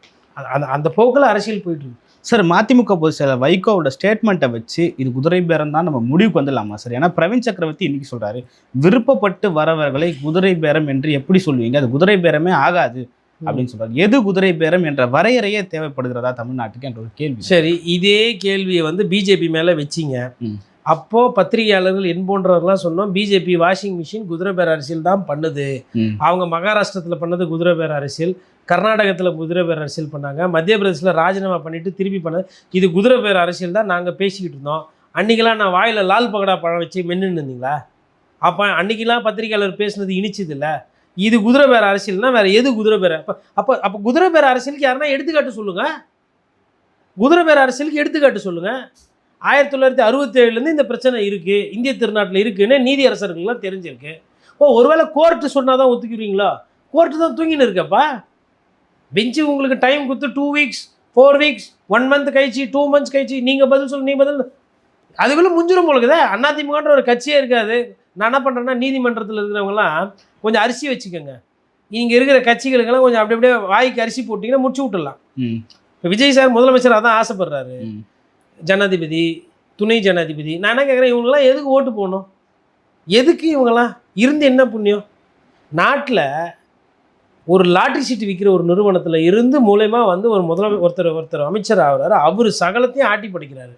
B: அந்த போக்கில் அரசியல் போயிட்டுருக்கு.
A: சார், மதிமுக பொதுச் செயலர் வைகோவோட ஸ்டேட்மெண்ட்டை வச்சு இது குதிரை பேரம் தான் நம்ம முடிவுக்கு வந்துடலாமா சார்? ஏன்னா பிரவீன் சக்கரவர்த்தி இன்னைக்கு சொல்கிறாரு, விருப்பப்பட்டு வரவர்களை குதிரை பேரம் என்று எப்படி சொல்லுவீங்க, அது குதிரை பேரமே ஆகாது அப்படின்னு சொல்றாரு. எது குதிரை பேரம் என்ற வரையறையே தேவைப்படுகிறதா தமிழ்நாட்டுக்கு என்ற ஒரு கேள்வி.
B: சரி, இதே கேள்வியை வந்து பிஜேபி மேலே வச்சிங்க. அப்போது பத்திரிகையாளர்கள் போன்றவர்கள்லாம் சொன்னோம், பிஜேபி வாஷிங் மிஷின் குதிரை பேர அரசியல் தான் பண்ணுது. அவங்க மகாராஷ்டிரத்தில் பண்ணது குதிரை பேர அரசியல், கர்நாடகத்தில் குதிரை பேர அரசியல் பண்ணாங்க, மத்திய பிரதேசில் ராஜினாமா பண்ணிவிட்டு திருப்பி பண்ணது, இது குதிரை பேர அரசியல் தான் நாங்கள் பேசிக்கிட்டு இருந்தோம். அன்றைக்கெல்லாம் நான் வாயில் லால் பகடா பழம் வச்சு மென்னுன்னு இருந்தீங்களா? அப்போ அன்றைக்கெல்லாம் பத்திரிகையாளர் பேசுனது இனிச்சது இல்லை. இது குதிரை பேர அரசியல்னா வேறு எது குதிரை பேர? அப்போ குதிரை பேர அரசியலுக்கு யாருன்னா எடுத்துக்காட்டு சொல்லுங்கள். குதிரை பேர அரசியலுக்கு எடுத்துக்காட்டு சொல்லுங்கள். 1967 இந்த பிரச்சனை இருக்குது, இந்திய திருநாட்டில் இருக்குதுன்னு நீதி அரசர்களுக்கெல்லாம் தெரிஞ்சிருக்கு. ஒருவேளை கோர்ட்டு சொன்னால் தான் ஒத்துக்குவீங்களா? கோர்ட்டு தான் தூங்கின்னு இருக்கப்பா. பெஞ்சு உங்களுக்கு டைம் கொடுத்து 2 வீக்ஸ் 4 வீக்ஸ் 1 மந்த் கழிச்சு 2 மந்த்ஸ் கழிச்சு நீங்கள் பதில் சொல்லு, நீ பதில். அதுக்குள்ளே முடிஞ்சிடும் போலுக்குதே. அதிமுகன்ற ஒரு கட்சியே இருக்காது. நான் என்ன பண்ணுறேன்னா, நீதிமன்றத்தில் இருக்கிறவங்கலாம் கொஞ்சம் அரிசி வச்சுக்கோங்க, இங்கே இருக்கிற கட்சிகளுக்கெல்லாம் கொஞ்சம் அப்படி அப்படியே வாய்க்கு அரிசி போட்டிங்கன்னா முடிச்சு விட்டுடலாம். இப்போ விஜய் சார் முதலமைச்சர் அதான் ஆசைப்படுறாரு, ஜனாதிபதி, துணை ஜனாதிபதி. நான் என்ன கேட்குறேன், இவங்கெல்லாம் எதுக்கு ஓட்டு போடணும்? எதுக்கு இவங்கெல்லாம் இருந்து என்ன புண்ணியம்? நாட்டில் ஒரு லாட்ரி சீட்டு விற்கிற ஒரு நிறுவனத்தில் இருந்து மூலயமா வந்து ஒருத்தர் அமைச்சர் ஆகிறாரு. அவர் சகலத்தையும் ஆட்டி படிக்கிறாரு.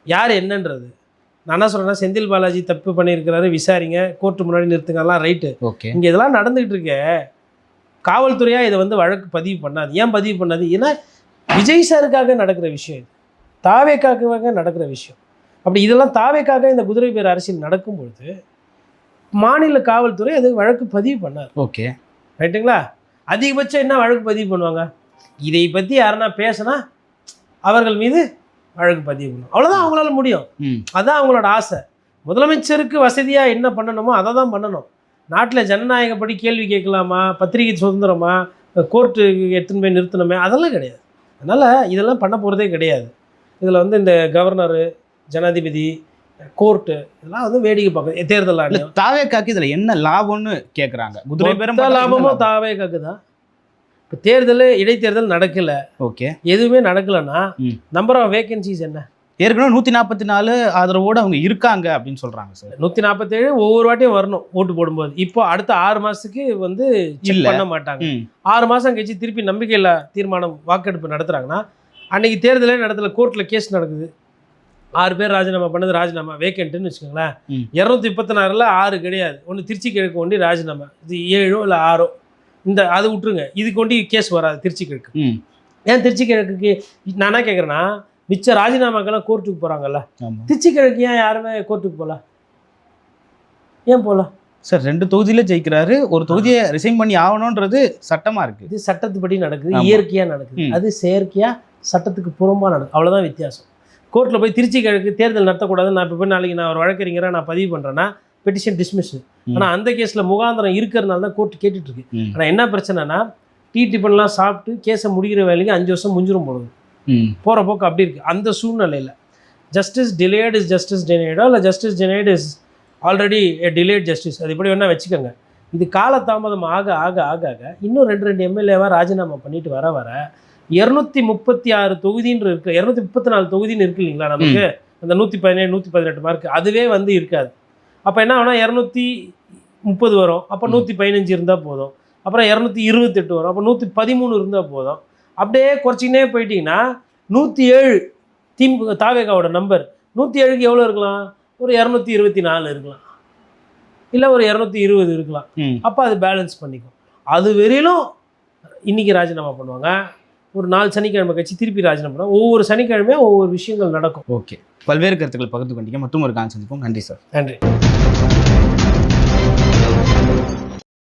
B: யார் என்னன்றது நான் என்ன சொல்கிறேன்னா, செந்தில் பாலாஜி தப்பு பண்ணியிருக்கிறாரு, விசாரிங்க, கோர்ட்டு முன்னாடி நிறுத்துங்கலாம், ரைட்டு.
A: ஓகே,
B: இங்கே இதெல்லாம் நடந்துகிட்டு இருக்க காவல்துறையாக இதை வந்து வழக்கு பதிவு பண்ணாது. ஏன் பதிவு பண்ணாது? ஏன்னா விஜய் சாருக்காக நடக்கிற விஷயம், இது தாவேக்காக நடக்கிற விஷயம். அப்படி இதெல்லாம் தாவேக்காக இந்த குதிரை பேர் அரசியல் நடக்கும்பொழுது மாநில காவல்துறை அது வழக்கு பதிவு பண்ணாது.
A: ஓகே,
B: ரைட்டுங்களா? அதிகபட்சம் என்ன வழக்கு பதிவு பண்ணுவாங்க? இதை பற்றி யாருன்னா பேசினா அவர்கள் மீது வழக்கு பதிவு பண்ணும். அவ்வளோதான் அவங்களால முடியும். அதுதான் அவங்களோட ஆசை. முதலமைச்சருக்கு வசதியாக என்ன பண்ணணுமோ அதை தான் பண்ணணும். நாட்டில் ஜனநாயகப்படி கேள்வி கேட்கலாமா, பத்திரிகை சுதந்திரமா, கோர்ட்டுக்கு எடுத்துன்னு போய் நிறுத்தணுமே, அதெல்லாம் கிடையாது. அதனால் இதெல்லாம் பண்ண போகிறதே கிடையாது. இதில் வந்து இந்த கவர்னரு, ஜனாதிபதி, கோர்ட்டு இதெல்லாம் வந்து வேடிக்கை பார்க்க தேர்தல் ஆணையம்.
A: தாவேக்காக்கு இதில் என்ன லாபம்னு கேட்குறாங்க. குதிரை பேரும்
B: லாபமும் தாவேக்காக்கு தான். இப்போ தேர்தல், இடைத்தேர்தல் நடக்கல,
A: ஓகே,
B: எதுவுமே நடக்கலைன்னா நம்பர் ஆஃப் வேகன்சிஸ் என்ன?
A: ஏற்கனவே 144 ஆதரவோடு அவங்க இருக்காங்க அப்படின்னு சொல்கிறாங்க சார்.
B: 147 ஒவ்வொரு வாட்டியும் வரணும் ஓட்டு போடும்போது. இப்போ அடுத்த 6 மாதத்துக்கு வந்து செக் பண்ண மாட்டாங்க. 6 மாதம் கழிச்சு திருப்பி நம்பிக்கையில்லா தீர்மானம் வாக்கெடுப்பு நடத்துகிறாங்கன்னா, அன்றைக்கி தேர்தலே நடத்தல, கோர்ட்டில் கேஸ் நடக்குது, 6 பேர் ராஜினாமா பண்ணது ராஜினாமா வேக்கண்ட்டுன்னு வச்சுக்கோங்களேன். 236ல் 6 கிடையாது, ஒன்று திருச்சி கிழக்கு ஒண்டி ராஜினாமா, இது 7 இல்லை 6 இந்த அது விட்டுருங்க, இதுக்கு ஒண்டி கேஸ் வராது திருச்சி கிழக்கு. ஏன் திருச்சி கிழக்குக்கு நான் என்ன கேட்குறேன்னா, மிச்ச ராஜினாமாக்கெல்லாம் கோர்ட்டுக்கு போகிறாங்கல்ல, திருச்சி கிழக்கு ஏன் யாருமே கோர்ட்டுக்கு போகல? ஏன் போகல
A: சார்? 2 தொகுதியில் ஜெயிக்கிறாரு, ஒரு தொகுதியை ரிசைன் பண்ணி ஆகணுன்றது சட்டமாக இருக்குது.
B: இது சட்டத்துப்படி நடக்குது, இயற்கையாக நடக்குது. அது செயற்கையாக சட்டத்துக்கு புறம்பாக நடக்குது, அவ்வளோதான் வித்தியாசம். கோர்ட்டில் போய் திருச்சி கிழக்கு தேர்தல் நடத்தக்கூடாதுன்னு நான் இப்போ போய் நாளைக்கு நான் ஒரு வழக்கறிஞராக நான் பதிவு பண்ணுறேன்னா பெட்டிஷன் டிஸ்மிஸ். ஆனால் அந்த கேஸில் முகாந்திரம் இருக்கிறதுனால தான் கோர்ட்டு கேட்டுட்ருக்கு. ஆனால் என்ன பிரச்சனைனா, டீ டிஃபன்லாம் சாப்பிட்டு கேஸை முடிகிற வேலைக்கு 5 வருஷம் முடிஞ்சிடும் போடுது. போகிற போக்கு அப்படி இருக்குது. அந்த சூழ்நிலையில் ஜஸ்டிஸ் டிலேட் இஸ் ஜஸ்டிஸ் டினைடோ, இல்லை justice denied is already delayed justice, அது இப்படி வேணால் வச்சுக்கோங்க. இது காலதாமதம் ஆக ஆக ஆக ஆக இன்னும் 2 எம்எல்ஏவாக ராஜினாமா பண்ணிட்டு வர வர 236 தொகுதின்னு இருக்குது, 234 தொகுதின்னு இருக்குது இல்லைங்களா நமக்கு, அந்த 117 118 மார்க் அதுவே வந்து இருக்காது. அப்போ என்ன ஆகுனா 230 வரும், அப்போ 115 இருந்தால் போதும், அப்புறம் 228 வரும், அப்போ 113 இருந்தால் போதும். அப்படியே குறைச்சிக்கினே போயிட்டீங்கன்னா 107 தாவேகாவோட நம்பர் 107க்கு எவ்வளோ இருக்கலாம்? ஒரு 224 இருக்கலாம், இல்லை ஒரு 220 இருக்கலாம். அப்போ அது பேலன்ஸ் பண்ணிக்கும். அது வரையிலும் இன்றைக்கி ராஜினாமா பண்ணுவாங்க, ஒரு 4 சனிக்கிழமை கட்சி திருப்பி ராஜினாமா பண்ணுவாங்க. ஒவ்வொரு சனிக்கிழமையும் ஒவ்வொரு விஷயங்கள் நடக்கும்.
A: ஓகே, பல்வேறு கருத்துக்கள் பகிர்ந்து கொண்டீங்க. மற்றும் ஒரு கான் சந்திப்போம். நன்றி சார்.
B: நன்றி.